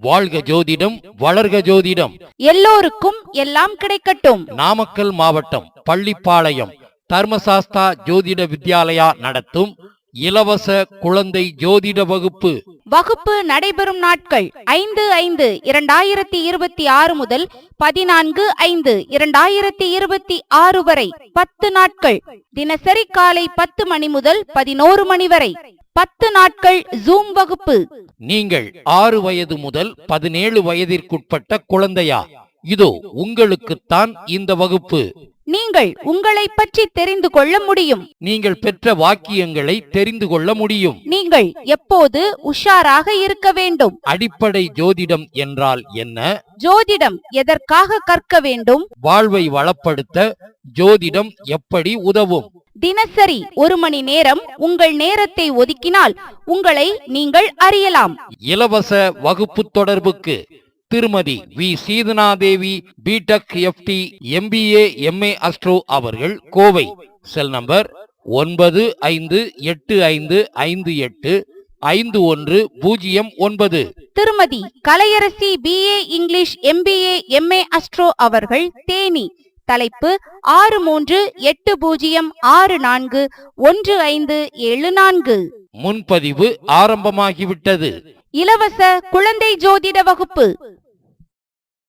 வாழ்க ஜோதிடம், வளர்க ஜோதிடம். எல்லோருக்கும் எல்லாம் கிடைக்கட்டும். நாமக்கல் மாவட்டம் பள்ளிப்பாளையம் தர்மசாஸ்தா ஜோதிட வித்யாலயா நடத்தும் இலவச குழந்தை ஜோதிட வகுப்பு. வகுப்பு நடைபெறும் நாட்கள் 5/5/2026 முதல் 14/5/2026 வரை 10 நாட்கள். தினசரி காலை 10 மணி முதல் 11 மணி வரை 10 நாட்கள் ஜூம் வகுப்பு. நீங்கள் 6 வயது முதல் 17 வயதிற்குட்பட்ட குழந்தையா? இதோ உங்களுக்குத்தான் இந்த வகுப்பு. நீங்கள் உங்களை பற்றி தெரிந்து கொள்ள முடியும். நீங்கள் பெற்ற வாக்கியங்களை தெரிந்து கொள்ள முடியும். நீங்கள் எப்போது உஷாராக இருக்க வேண்டும். அடிப்படை ஜோதிடம் என்றால் என்ன? ஜோதிடம் எதற்காக கற்க வேண்டும்? வாழ்வை வளப்படுத்த ஜோதிடம் எப்படி உதவும்? தினசரி 1 மணி நேரம் உங்கள் நேரத்தை ஒதுக்கினால் உங்களை நீங்கள் அறியலாம். இலவச வகுப்பு தொடர்புக்கு திருமதி V Seethanadevi, BTech FT MBA MA astro அவர்கள், கோவை. Cell number 9585585109. திருமதி Kalaiyarasi BA English MBA MA astro அவர்கள், தேனி. தலைப்பு 6380641574. முன்பதிவு ஆரம்பமாகிவிட்டது. இலவச குழந்தை ஜோதிட வகுப்பு